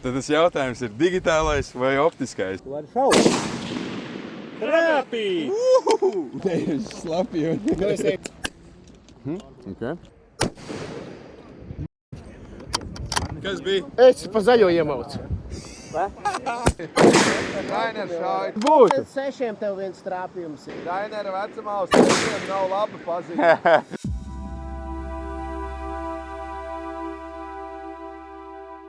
Tad tas jautājums ir digitālais vai optiskais? Tu vari šaut. Trāpīt! Te ir slapi un... Okay. Kas bija? Es pa zaļo iemaucu. Rainer šauj. Būtu. Pēc 6 tev viens trāpījums ir. Rainera vecumā uz 6 nav laba pazīme.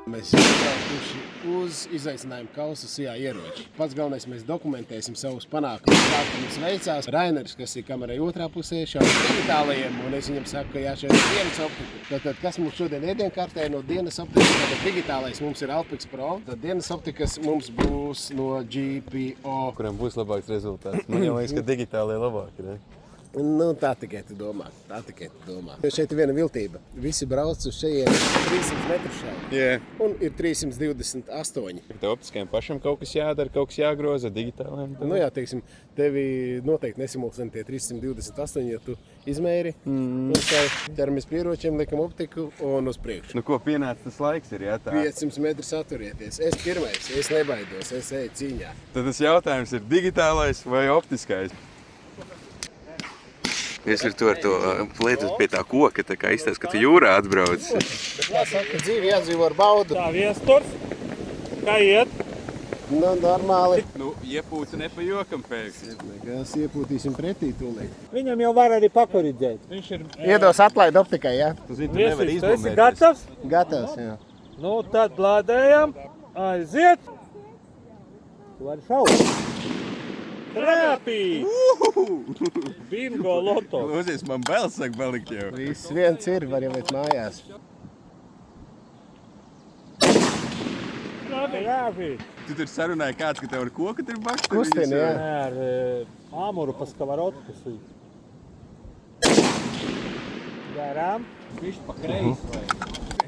Mēs izbraukuši uz izaicinājumu kausa sijā ieroči. Pats galvenais, mēs dokumentēsim savus panākumus, kā mums veicās. Rainers, kas ir kamerai otrā pusē, šauj digitālajiem, un es viņam saku, ka jāšauj dienas optiku. Tātad, kas mums šodien ēdienkārtē no dienas optikas, tad digitālais mums ir Alpix Pro, tad dienas optikas mums būs no GPO. Kuram būs labāks rezultāts? Man jau liekas, ka digitālajie labāki, ne? Nu, tā tikai tu domā. Jo šeit ir viena viltība. Visi brauc uz šeit 300 metru šeit. Yeah. Un ir 328. Tev optiskajiem pašam kaut kas jādara, kaut kas jāgroza, digitālajiem? Nu jā, teiksim, tevi noteikti nesimulsina tie 328, ja tu izmēri. Un tā ķeramies pie ieročiem, liekam optiku un uz priekšu. Nu, ko pienāca tas laiks ir, jā, tā? 500 metrus atturieties. Es pirmais, es nebaidos, es eju cīņā. Tad tas jautājums ir digitālais vai optiskais? Es ar to plētot pie tā koka, tā kā izstāst, ka tu jūrā atbrauc. Jāsaka, dzīvi jādzīvo ar baudu. Tā viesturs. Kā iet? Nu, normāli. Nu, iepūta ne pa jokam pēkšņi. Mēs iepūtīsim pretī tūlīt. Viņam jau var arī pakoriģēt. Viņš ir... Iedos atlaid optikai, jā? Tu zini, tu nevari Viestis, tu esi izbombēt. gatavs? Gatavs, jā. Nu, tad lādējam. Aiziet. Tu vari šaut. Trāpīt! Bingo loto! Lūzies, man bēls saka palikt jau. Viss viens ir, var jau iet mājās. Trāpīt! Tu tur sarunāji kāds, ka tev ar koku tur bakst? Kustina, jā. Nē, ar āmuru pa skavarotku sīt. Garām. Viņš pa kreisi vai?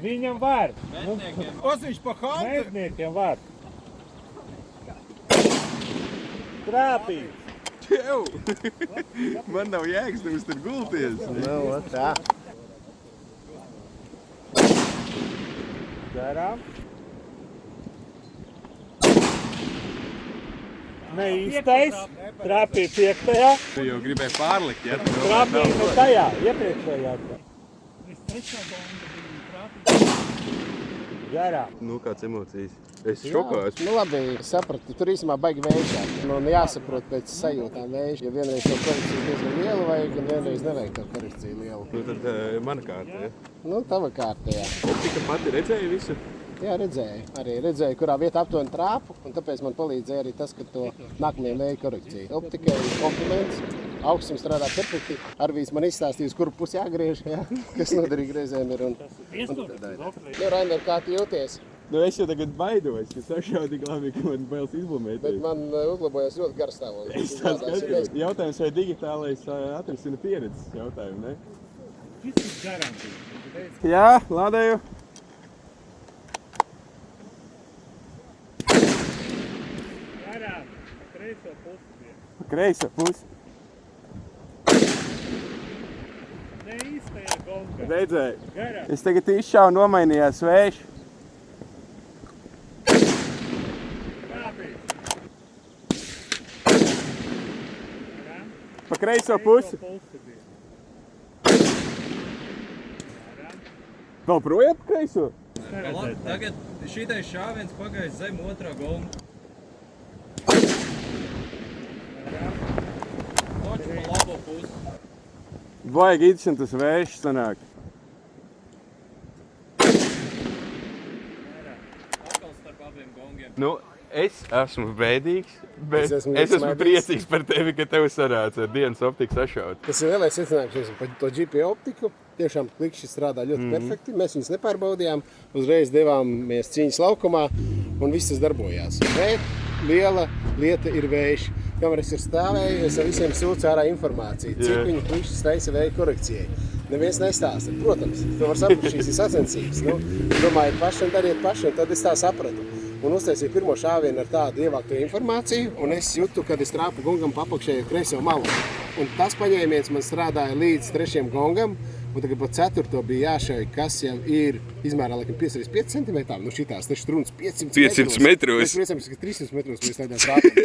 Viņam var. Kas viņš pa hantu? Mēdniekiem var. Trāpīt! Tev! Man nav jēgas, tu tur gulties. Nu, tā. Garām. Neīstais. Trāpīt 5. Tu jau gribēji pārlikt, ja? Trāpīt no tajā, iepriekšējā. Garām. Nu, kāds emocijas? Es šokā esmu. Nu labi, sapratu, tur īsumā baigi vējšā. Man jāsaprot pēc sajūtām vējš, jo vienreiz to korekciju diezgan lielu vajag, un vienreiz nevajag to korekciju lielu. Nu, tad mana kārta, ja? Nu, tava kārta, jā. Optika pati redzēja visu? Jā, redzēju. Arī redzēju, kurā vietā aptuveni trāpu, un tāpēc man palīdzēja arī tas, ka to nākamajā vēja korekcija. Optikai kompliments, augstums strādā perfekti. Arvīds man izstāstījis, kuru pusi jāgriež, jā, kas noderīgi reizēm ir. Nu, Rainer, kā tu jūties? Nu, es jau tagad baidos, ka sašauju tik labi, ka man bailes izbumēt. Bet man uzlabojās ļoti garstāvoklis. Es tā skatījos. Jautājums, vai digitālais atrisina pieredzes jautājumu, ne? Viss garantīgi. Jā, lādēju. Garām. Kreiso pusi. Kreiso pusi. Neīstajā gonga. Redzēju. Garām. Es tagad izšāvu, nomainījās vējš. Trāpīt. Garām. Pa kreiso pusi. Vēl projām pa kreiso? Tagad šitais šāviens pagājis zem otrā gonga. Noķu pa labo pusi. Vajag interesanti tas vējš sanāk. Atkal starp abiem gongiem. Nu, es esmu bēdīgs, bet Es esmu es esmu izsmaidīgs. priecīgs par tevi, ka tev sanāca ar dienas optiku sašaut. Tas ir lielais secinājums par to GPO optiku. Tiešām klikšķi strādā ļoti perfekti. Mēs viņus nepārbaudījām, uzreiz devāmies cīņas laukumā un viss tas darbojās. Bet liela lieta ir vējš. Kamēr es ir stāvēju, es ar visiem sūcu ārā informāciju, cik viņi klikšķis taisa vēja korekcijai. Neviens nestāsta. Protams, tu var saprast, šīs ir sacensības. Nu, domāju, paši un dariet paši, un tad es tā sapratu. Un uztaisīju pirmo šāvienu ar tādu ievākto informāciju, un es jūtu, kad es trāpu gongam pa apakšējo kreiso malu. Un tas paņēmiens man strādāja līdz 3. gongam, un tagad pa 4. bija jāšauj, kas jau ir izmērā, laikam, 5x5 cm. Nu šitās, taču truns 500 metros. Mēs priecāmies, ka 300 metros mēs tādā sākam.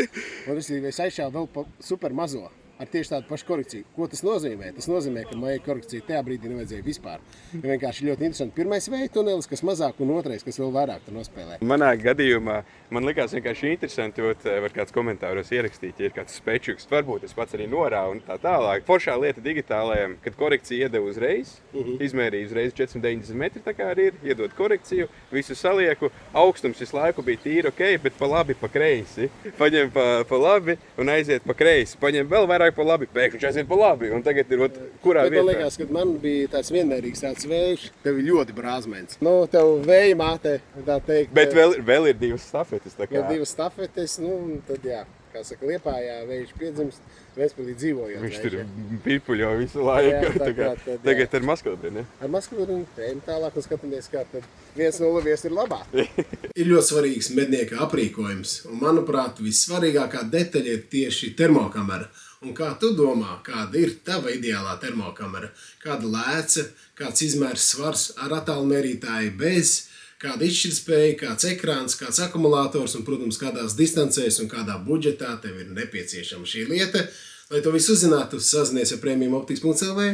Un es aizšāvu vēl pa super mazo. Ar tieši tādu pašu korekciju. Ko tas nozīmē? Tas nozīmē, ka māja korekcija tajā brīdī nevajadzēja vispār. Ja vienkārši ļoti interesanti. Pirmais vēja tunelis, kas mazāk, un otrais, kas vēl vairāk tur nospēlē. Manā gadījumā man likās vienkārši interesanti, jo var kāds komentāros ierakstīt, ja ir kāds spečuks, varbūt es pats arī norāvu un tā tālāk. Foršā lieta digitālajam, kad korekcija iedeva uzreiz, izmērīja uzreiz 490 metri, tā kā arī ir, iedod korekciju, visu salieku, augstums visu laiku bija tīri ok, bet pa labi, pa kreisi. Paņem pa labi un aiziet pa kreisi. Paņem vēl vairāk pa labi, pēkšņi aiziet pa labi, un tagad ir kurā bet vietā. Man liekas, ka man bija tāds vienmērīgs tāds vējš, tev ir ļoti brāzmens. Nu, tev vēja māte, tā teikt. Bet vēl ir divas stafetes, tā kā. Ir divas stafetes, nu, tad jā, kā saka, Liepājā vējš piedzimst, Ventspilī dzīvojot. Viņš tur pirpuļo visu laiku, Jā, tagad ar maskalbri, ne? Ar maskalbri ejam tālāk un skatāmies, kā tad 1-0 vies ir labā. Ir ļoti svarīgs mednieka aprīkojums, un manuprāt, vissvarīgākā detaļa ir tieši termokamera. Un kā tu domā, kāda ir tava ideālā termokamera? Kāda lēca, kāds izmērs svars ar attālmērītāju bez, kāda izšķirtspēja, kāds ekrāns, kāds akumulators un, protams, kādās distancēs un kādā budžetā tev ir nepieciešama šī lieta. Lai to visu uzzinātu, sazinies ar premiumoptics.lv.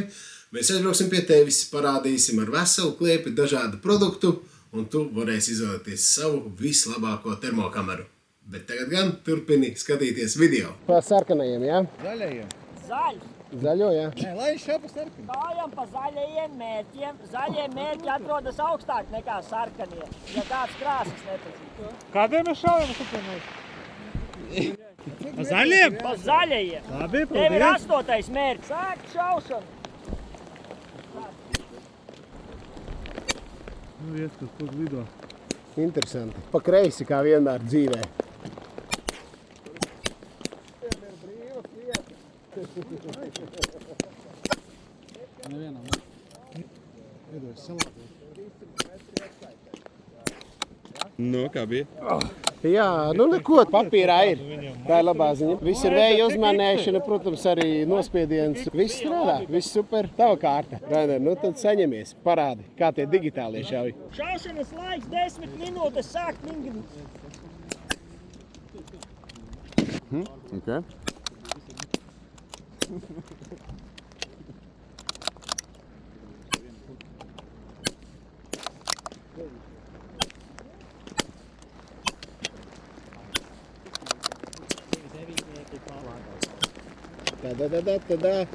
Mēs aizbrauksim pie tevis, parādīsim ar veselu kliepi dažādu produktu, un tu varēsi izvēlēties savu vislabāko termokameru. Bet tagad gan turpini skatīties video. Pa sarkanajiem, jā? Zaļajiem. Zaļš. Zaļo, jā? Nē, lai šā pa sarkanu. Gājam pa zaļajiem mērķiem. Zaļie mērķi atrodas augstāk nekā sarkanie, ja kāds krāsas nepazīst. Kādiem mēs šaujam supermēs? Pa zaļiem? Pa zaļajiem. Labi, Tev ir paldies. 8. mērķis. Sāk šaušanu. Nu, ieskat, kaut lido. Interesanti. Pa kreisi, kā vienmēr dzīvē. Nu, kā bija? Jā, nu neko, papīrā ir. Tā ir labā ziņa. Viss ir vēja uzmanēšana, protams, arī nospiediens. Viss strādā, viss super. Tava kārta. Rainer, nu tad saņemies, parādi, kā tie digitālie šauj. Šaušanas laiks 10 minūtes. Sākt mingi. Okay. Tā.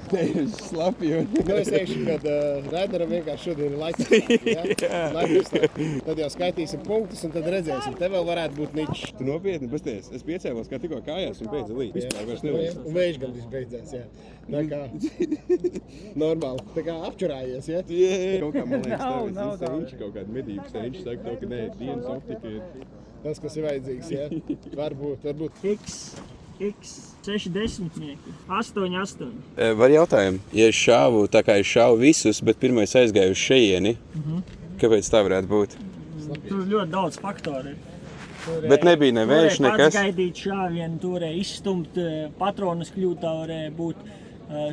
Te ir slapi un... Nu, es teikšu, ka Raineram vienkārši šodien ir laiks. Tad jau skaitīsim punktus un tad redzēsim. Te vēl varētu būt ničs. Tu nopietni, pasties, es piecēlos kā tikko kājās un beidza līt. Vispār vairs nevajag. Un vējš gan viss beidzās, jā. Tā kā normāli. Tā kā apčurājies, jā? Kaut kā, man liekas, tev viņš kaut kāda medības, te viņš saka to, ka nē, dienas optika ir... Tas, kas ir vajadzīgs, jā. Varbūt. X 6 desmitnieki. 8. Var jautājumu, ja es šāvu, tā kā es šāvu visus, bet pirmais aizgāju uz šejieni, kāpēc tā varētu būt? Tur ļoti daudz faktoru ir. Bet nebija nevējš, nekas? Pats gaidīt šāvienu, turēja izstumt patronas kļūtā, varēja būt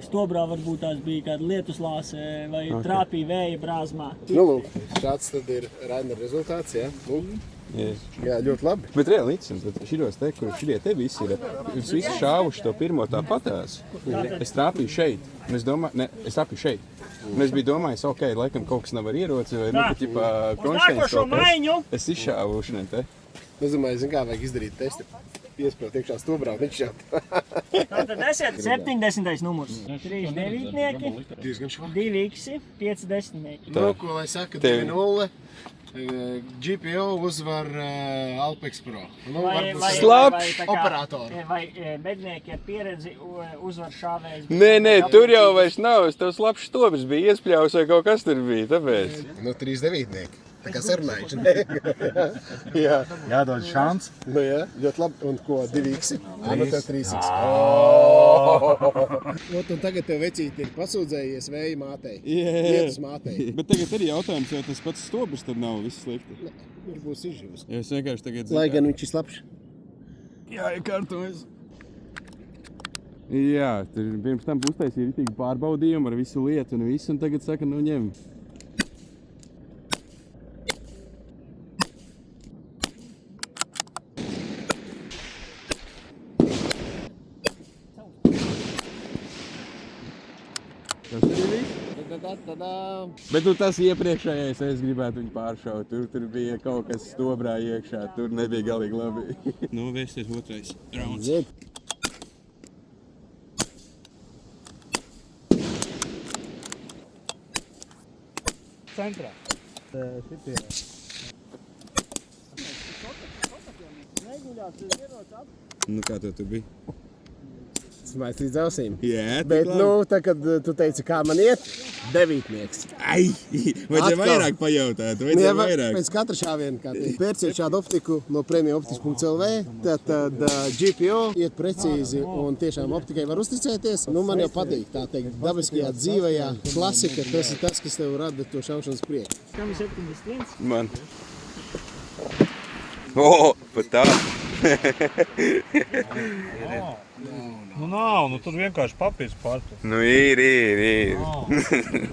stobrā, varbūt tās bija kāda lietuslāse vai trāpīja vēja brāzmā. Nu, lūk, šāds tad ir Rainer rezultāts, jā. Lūk. Jā, ļoti labi. Bet reāli interesanti, šitos te, kur šitie te visi ir, es visi šāvuši to pirmo tāpatās. Es trāpīju šeit, un es domāju, es trāpīju šeit. Un es biju domājis, ok, laikam kaut kas nav ar ieroci, vai ka ķipā konšteins kaut kas. Es izšāvu šodien te. Es domāju, zin kā vajag izdarīt testi. Iespējot iekšā stobrā, viņš jau. Tātad esiet 70. numurs. 3 devītnieki, 2 iksi, 5 desmitnieki. Nu, ko lai saka, 2-0. GPO uzvar Alpex Pro. Nu, Slapš! Operātori. Vai mednieki ar pieredzi uzvar šāvējs. Nē, tur jau vairs nav, es tev slapš stobrs bija iespļaus vai kaut kas tur bija, tāpēc. Nu, 3 devītnieki. Tā kā sarunājuši, ne? Jā. Jādod šans. Nu jā, ļoti labi. Un ko, 2x? Nu tev 3x. Un tagad tev vecīti ir pasūdzējies vēja mātei. Lietus mātei. Bet tagad arī jautājums, vai tas pats stobrs tad nav viss slikti? Viņš būs izživs. Es vienkārši tagad Lai gan viņš ir slapš. Jā, iekārtojas. Jā, tur pirms tam uztaisīja ritīgi pārbaudījumu ar visu lietu un visu, un tagad saka, nu ņem. Tas arī viss? Bet nu tas iepriekšējais, es gribētu viņu pāršaut. Tur bija kaut kas stobrā iekšā, tur nebija galīgi labi. Nu, vēsties otrais rauns. Centrā. Šitie. Neguļās, tas ierots ap. Nu, kā tev tur bija? Smaids līdz ausīm. Jā, Bet, nu, tā, kad tu teici, kā man iet, 9. Ai! Vajadzēja Atkal. vairāk pajautāt, vajadzēja vairāk. Pēc katra šāviena, kā teikt, pērciet šādu optiku no premiumoptikas.lv, tad GPO iet precīzi un tiešām optikai var uzticēties. Nu, man jau patīk, tā teikt, dabiskajā dzīvajā klasika, tas ir tas, kas tev rada to šaušanas prieku. Kam ir 71? Man. O, pat tā. Nu nav, nu tur vienkārši papīrs pārprast. Nu, ir.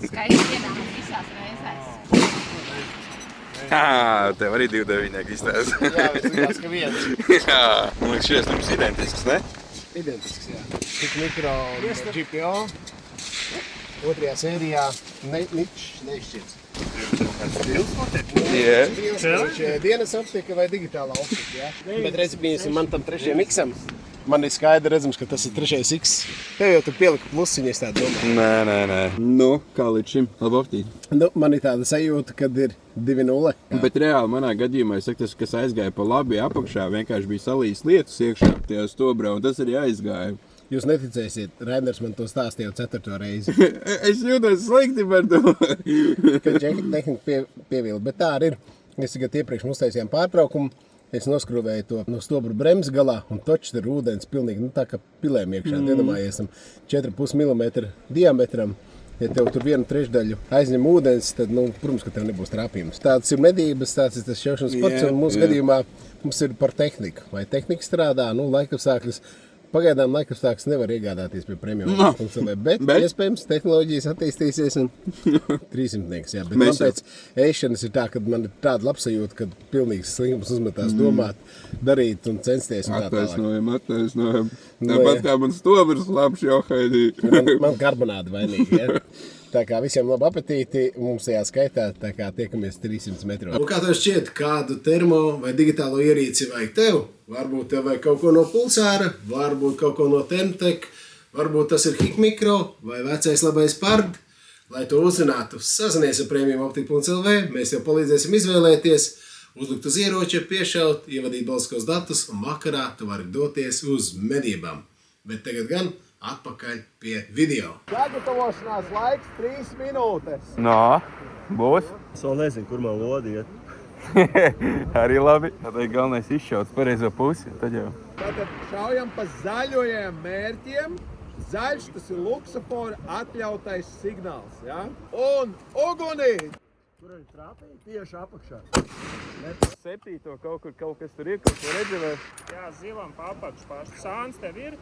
Skaisti dienām visās reizēs. Tev arī 2,9 izstāsta. Jā, es likās, ka viens. Jā, man liekas, šies jums identisks, ne? Identisks, jā. Tik mikro un GPO. Otrajā sērijā ničs neizšķirts. Jā. Dienas optika vai digitālā optika, jā? Bet redzi, piemēram, man tam 3. X-am, man ir skaidri redzams, ka tas ir 3. X. Tev jau tu pielika plusiņu, es tā domāju. Nē. Nu, kā līdz šim? Labi optīti. Nu, man ir tāda sajūta, kad ir 2-0. Bet reāli manā gadījumā, es saku, tas, kas aizgāja pa labi apakšā, vienkārši bija salījis lietus iekšā tajā stobrā, un tas arī aizgāja. Jūs neticēsiet, Rainers man to stāstīja jau 4. reizi, Es jūtos slikti par to. kad tehnika pievīla. Bet tā arī ir. Mēs tikai iepriekš uztaisījām pārtraukumu. Es noskrūvēju to no stobra bremzes galā, un točs ir ūdens pilnīgi, nu tā kā pilēm iekšā. Iedomājies, 4,5 mm diametram. Ja tev tur 1/3 aizņem ūdens, tad, nu, protams, ka tev nebūs trāpījums. Tāds ir medības, tāds ir tas šaušanas sports, un mūsu gadījumā mums ir par tehniku. Vai tehnika strādā, nu, laikapstākļus. Pagaidām laikapstākļus nevar iegādāties pie premium.lv, bet iespējams tehnoloģijas attīstīsies un 300. Jā, bet man pēc ēšanas ir tā, ka man ir tāda labsajūta, ka pilnīgs slinkums uzmetās domāt, darīt un censties un tā tālāk. Attaisnojam. Nu, Tāpat jā. kā man stobrs labs johaidī. Man karbonāda vainīgi, ja? Tā kā visiem labu apetīti, mums tajā skaitā, tā kā tiekamies 300 metros. Un kā tev šķiet, kādu termo vai digitālo ierīci vajag tev? Varbūt tev vajag kaut ko no pulsāra, varbūt kaut ko no Temtek, varbūt tas ir Hikmikro vai vecais labais Pard. Lai to uzzinātu, sazinies ar premiumoptika.lv, mēs tev palīdzēsim izvēlēties, uzlikt uz ieroča, piešaut, ievadīt balskos datus, un vakarā tu vari doties uz medībām. Bet tagad gan atpakaļ pie video. Sagatavošanās laiks 3 minūtes. Nā, būs. Es vēl nezinu, kur man lodi iet. Arī labi. Tad ir galvenais izšauts pareizo pusi, tad jau. Tātad šaujam pa zaļojiem mērķiem. Zaļš tas ir luksafora atļautais signāls, ja? Un ugunī! Kur viņi trāpīja? Tieši apakšā. 7. kaut kas tur ir, kaut ko redzēju. Jā, zilam pa apakšu pār. Sāns tev ir,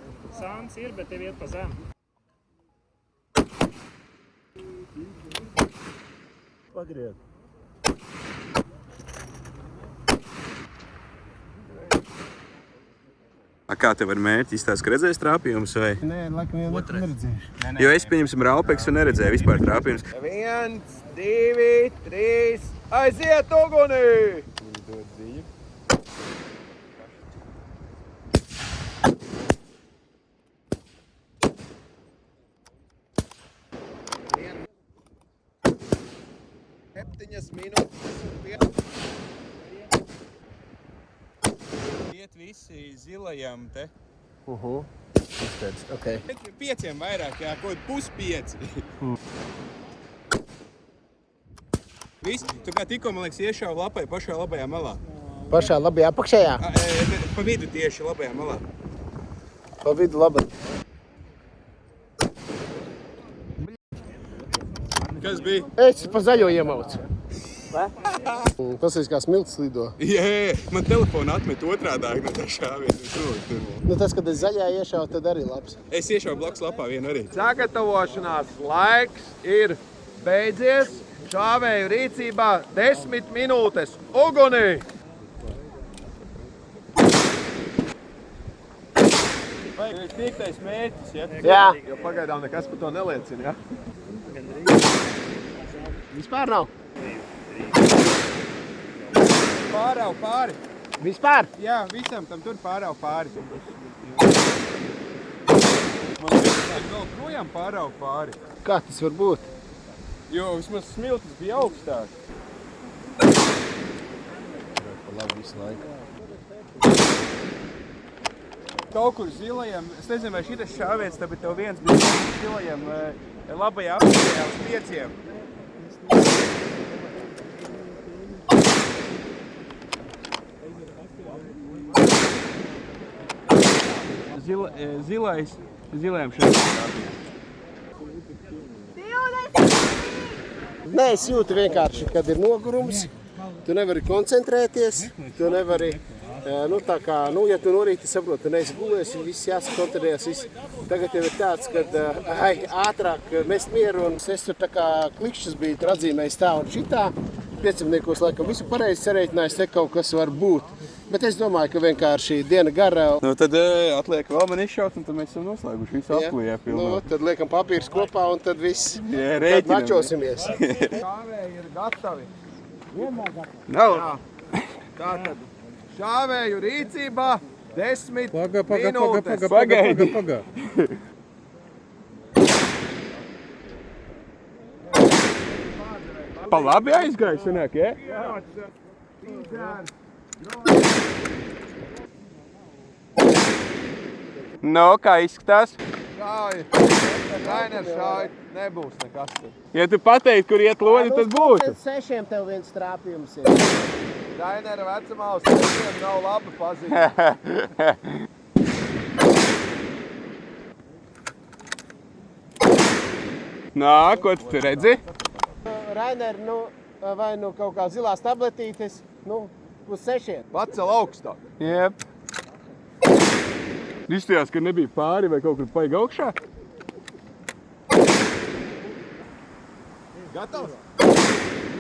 bet tev iet pa zem. Pagriez. Kā tev ar mērķi izstāst, ka redzēs trāpījumus vai? Nē, laikam jau neredzējuši. Jo es pieņemsim Raupeks un neredzēju vispār trāpījumus. 1, 2, 3, aiziet ugunī! Iet visi zilajam te. Okay. 5 vairāk, jā, kaut puspieci. Viss, tu kā tikko, man liekas, iešāva lapai pašā labajā malā. Pašā labajā apakšējā? Pa vidu tieši labajā malā. Pa vidu labi. Kas bija? Es pa zaļo iemaucu. Tas ir kā smilts lido. Jā, man telefonu atmet otrādāk no tā šāviena. Nu, tas, kad es zaļā iešauju, tad arī labs. Es iešauju blakus lapā vienu arī. Sagatavošanās laiks ir beidzies. Šāvēju rīcībā 10 minūtes. Ugunī! Vai ir piektais mērķis, ja? Jā. Jo pagaidām nekas par to neliecina, ja? Vispār nav. Pārāv pāri. Vispār? Jā, visam tam tur pārāv pāri. Man liekas, ka vēl projām pārāv pāri. Kā tas var būt? Jo vismaz smiltis bija augstāk. Labi visu laiku. Kaut kur zilajam, es nezinu, vai šitas šāviens, tad tev viens bija zilajam labajā apstajā uz 5. Zilajam šeit šāviens. Nē, es jūtu vienkārši, kad ir nogurums, tu nevari koncentrēties, tu nevari, nu tā kā, nu, ja tu no rīta saproti, tu neesi gulies, viss jāsakontrolējas, viss. Tagad jau ir tāds, kad ātrāk mest mieru, un es tur tā kā klikšķis biju, tur atzīmējis tā un šitā, 5 laikam visu pareizi sarēķinājis, te kaut kas var būt. Bet es domāju, ka vienkārši diena gara. Nu tad atliek vēl man izšaut, un tad mēs esam noslēguši visu aplijā pilnā. Nu, tad liekam papīrs kopā, un tad viss. Jā, Tad rēķinam. mačosimies. Šāvēji ir gatavi. Nav. Tātad šāvēju rīcībā 10 Paga, minūtes. Pagaidi. Pa labi aizgāja, sanāk, ja? No, kā izskatās? Šāvi. Rainer šāvi. Nebūs nekas tur. Ja tu pateikti, kur iet lodi, tad būtu. 6 tev viens trāpījums ir. Rainera vecumā uz 6 nav laba pazīme. Nā, ko tu tur redzi? Rainer, nu, vai nu kaut kā zilās tabletītes, nu, uz 6. Pacel augstāk. Jep. Izstījās, ka nebija pāri vai kaut kur paigi augšā? Gatavs?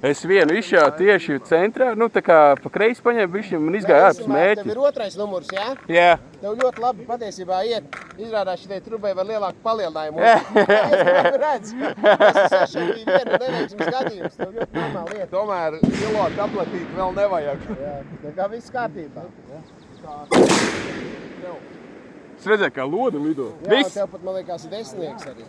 Es vienu izšāvu tieši centrā, nu tā kā pa kreisi paņēmu bišķi, man izgāja ārpus Tev mērķi. ir otrais numurs, jā? Jā. Tev ļoti labi patiesībā iet. Izrādās šitai trubai var lielāku palielinājumu. Es redz. Tas ir viena neveiksmes gadījums. Tev ļoti normāli iet. Tomēr zilo tabletīti vēl nevajag. Jā, tā kā viss kārtībā. Es redzēju, kā loda lido. Jā, Viss? tev pat, man liekas, ir 10 arī.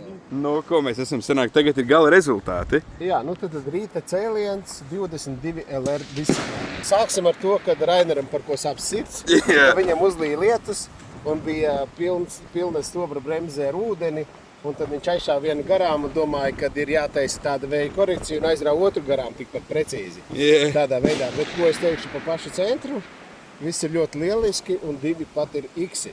Nu, ko mēs esam sanākt? Tagad ir gala rezultāti. Jā, nu tad rīta cēliens 22 LR disciplīna. Sāksim ar to, kad Raineram par ko sāp sirds. Jā. Viņam uzlīja lietus un bija pilna stobra bremzē ar ūdeni. Un tad viņš aizšāva vienu garām un domāja, ka ir jātaisa tāda veida korekcija un aizrāva otru garām tikpat precīzi. Jā. Tādā veidā. Bet ko es teikšu pa pašu centru? Viss ir ļoti lieliski un 2 pat ir iksi.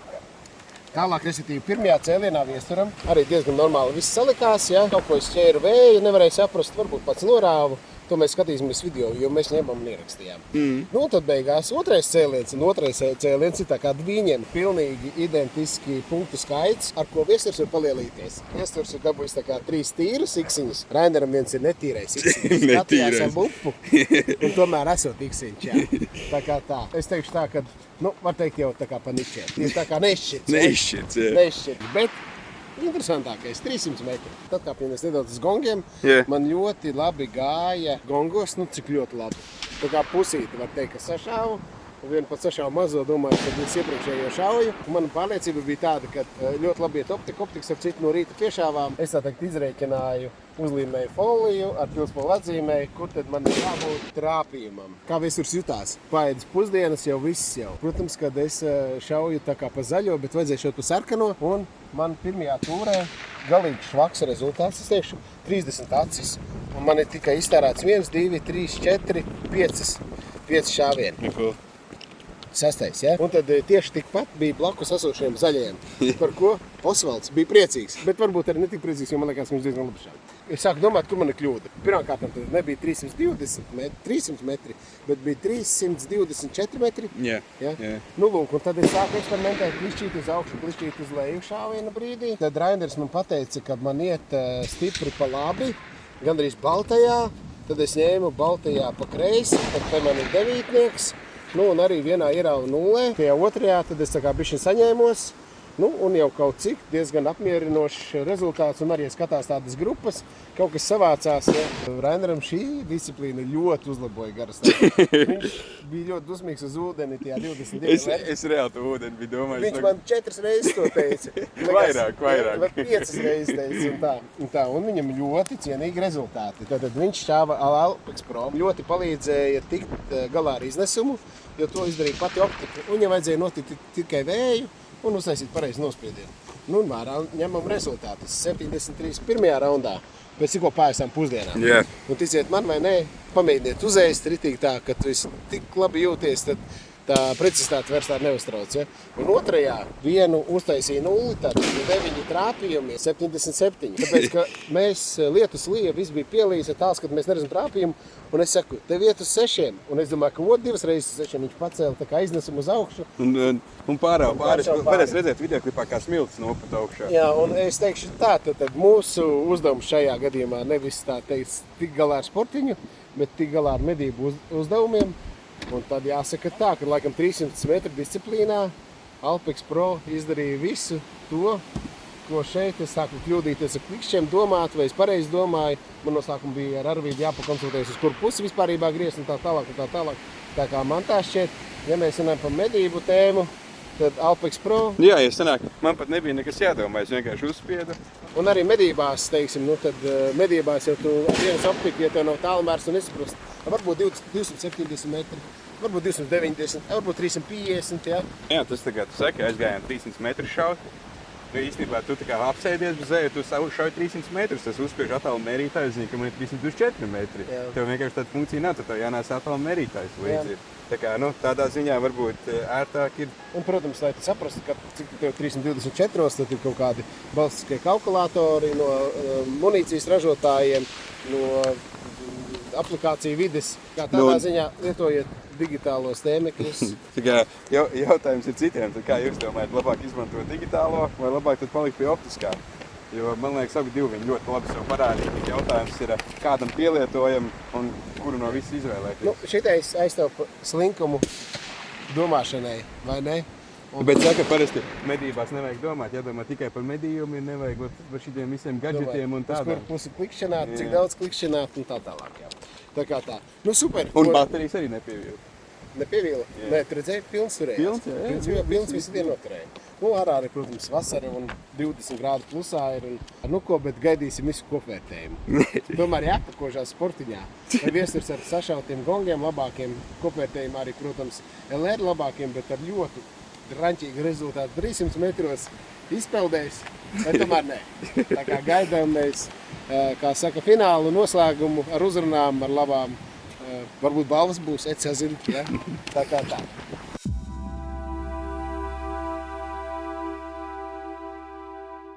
Tālāk, respektīvi, pirmajā cēlienā viesturam arī diezgan normāli viss salikās, ja? Kaut ko es ķēru vēju, nevarēju saprast, varbūt pats norāvu. To mēs skatīsimies video, jo mēs ņemam un ierakstījām. Nu, un tad beigās otrais cēliens, un otrais cēliens ir tā kā dviņiem pilnīgi identiski punktu skaits, ar ko viesturs var palielīties. Viesturs ir dabūjis tā kā 3 tīras iksiņas, Raineram viens ir netīrais iksiņas. Skatījās ar lupu, un tomēr esot iksiņš, jā. Tā kā tā. Es teikšu tā, ka, nu, var teikt jau tā kā pa nišķēt. Ir tā kā nešķirts. Neizšķirts, jā. Nešķirts, bet interesantākais 300 metri. Tad kāpjamies nedaudz uz gongiem, man ļoti labi gāja gongos, nu cik ļoti labi. Tā kā pusīti var teikt, ka sašāvu. Un vienu pat sašāvu mazo, domāju, ka es iepriekšējo šauju. Mana pārliecība bija tāda, ka ļoti labi iet optika. Optikas ar citu no rīta piešāvām. Es tā teikt izrēķināju, uzlīmēju foliju, ar pilspolu atzīmēju, kur tad man ir jābūt trāpījumam. Kā viesurs jutās? Paēdis pusdienas jau viss jau. Protams, kad es šauju tā kā pa zaļo, bet vajadzēja šaut pa sarkano. Un man pirmajā tūrē galīgi švaks rezultāts, es teikšu, 30 acis. Un man ir tikai iztērēts 1, 2, 3, 4, 5 šāvieni. Neko. 6. Ja? Un tad tieši tikpat bija blakus esošiem zaļajiem, par ko Osvalds bija priecīgs. Bet varbūt arī netik priecīgs, jo man liekas, viņš diezgan labi šāv. es sāku domāt, kur man ir kļūda. Pirmkārt, tad nebija 300 metri, bet bija 324 metri. Jā. Ja? Nu, lūk, un tad es sāku eksperimentēt, klišķīt uz augšu, klišķīt uz leju šāviena brīdī. Tad Rainers man pateica, ka man iet stipri pa labi, gandrīz baltajā. Tad es ņēmu baltajā pa kreisi, tad te man ir devītnieks. Nu, un arī vienā ierāva 0. Tajā otrajā tad es tā kā bišķiņ saņēmos. Nu, un jau kaut cik diezgan apmierinošs rezultāts, un arī skatās tādas grupas, kaut kas savācās. Ja. Raineram šī disciplīna ļoti uzlaboja garastāvokli. Viņš bija ļoti dusmīgs uz ūdeni tajā 22. Es reāli to ūdeni biju domājis. Viņš man 4 reizes to teica. Vairāk. 5 reizes teica, un tā. Un viņam ļoti cienīgi rezultāti. Tad viņš šāva Alpex Pro. Ļoti palīdzēja tikt galā ar iznesumu, jo to izdarīja pati optika. Un viņam vajadzēja notikt tikai vēju un uztaisīt pareizi nospiedienu. Nu, un vērā ņemam rezultātus. 73. pirmajā raundā, pēc tikko pārēsām pusdienām. Jā. Un ticiet man vai nē, pamēģiniet uzēst ritīgi tā, ka tu esi tik labi jūties, tad tā precizitāte vairs tā neuztrauc. Ja? Un otrajā vienu uztaisīja 0, tad 9 trāpījumi, 77. Tāpēc, ka mēs lietus lija, viss bija pielīsa tāls, kad mēs neredzam trāpījumu. Un es saku, tev iet uz 6. Un es domāju, ka 2 reizes uz 6 viņš pacēla tā kā iznesumu uz augšu. Un pāris redzēt videoklipā, kā smilts nopat augšā. Jā, un es teikšu tā, tad mūsu uzdevums šajā gadījumā nevis tā teikt tik galā ar sportiņu, bet tik galā ar medību uzdevumiem. Un tad jāsaka tā, ka laikam 300 metru disciplīnā Alpex Pro izdarīja visu to, ko šeit es sāku kļūdīties ar klikšķiem, domāt, vai es pareizi domāju. Man no sākuma bija ar Arvīdu jāpakonsultējas, uz kuru pusi vispārībā griezt un tā tālāk. Tā kā man tā šķiet, ja mēs runājam par medību tēmu, tad Alpex Pro. Jā, ja sanāk, man pat nebija nekas jādomā, es vienkārši uzspiedu. Un arī medībās, teiksim, nu tad medībās jau tu vienas optika, ja tev nav tālmērs un izprast, varbūt 270 metri, varbūt 290, varbūt 350, jā. Jā, tas tagad tu saki, aizgājām 300 metru šaut. Nu, īstenībā tu tā kā apsēdies bez zēju, tu šauj 300 metrus, tas uzspiež attālu mērītājs, zini, ka man ir 324 metri. Jā. Tev vienkārši tāda funkcija nav, tad tev jānēs attālu mērītājs līdzi. Tā kā, nu, tādā ziņā varbūt ērtāk ir. Un, protams, lai tu saprastu, ka cik tev 324, tad ir kaut kādi balstiskie kalkulātori no munīcijas ražotājiem, no aplikāciju vides. Kā tādā ziņā lietojiet digitālos tēmekļus. Tā kā jautājums ir citiem, tad kā jūs domājat, labāk izmantot digitālo vai labāk tad palikt pie optiskā? Jo man liekas, abi divi viņi ļoti labi sev parādīja. Jautājums ir, kādam pielietojam un kuru no visu izvēlēties. Nu, šitais aizstāv slinkumu domāšanai, vai ne? Bet saka, parasti medībās nevajag domāt, jādomā tikai par medījumiem, nevajag par šitiem visiem gadžetiem un tādām. Uz kuru pusi klikšķināt, cik daudz klikšķināt un tā tālāk, jā. Tā kā tā. Nu, super. Un baterijas arī nepievilka. Nepievilka? Nē, tu redzēji, pilns turējās. Pilns visu dienu noturēja. Nu, arī, protams, vasara un 20 grādu plusā ir. Nu ko, bet gaidīsim visu kopvērtējumu. Tomēr jāpakožās sportiņā. Vai viesturs ar sašautiem gongiem labākiem, kopvērtējumu arī, protams, LR labākiem, bet ar ļoti raņķīgu rezultātu 300 metros izpeldējis, vai tomēr nē. Tā kā gaidām mēs, kā saka, finālu noslēgumu ar uzrunām, ar labām, varbūt balvas būs, Eds sazina, ja? Tā kā tā.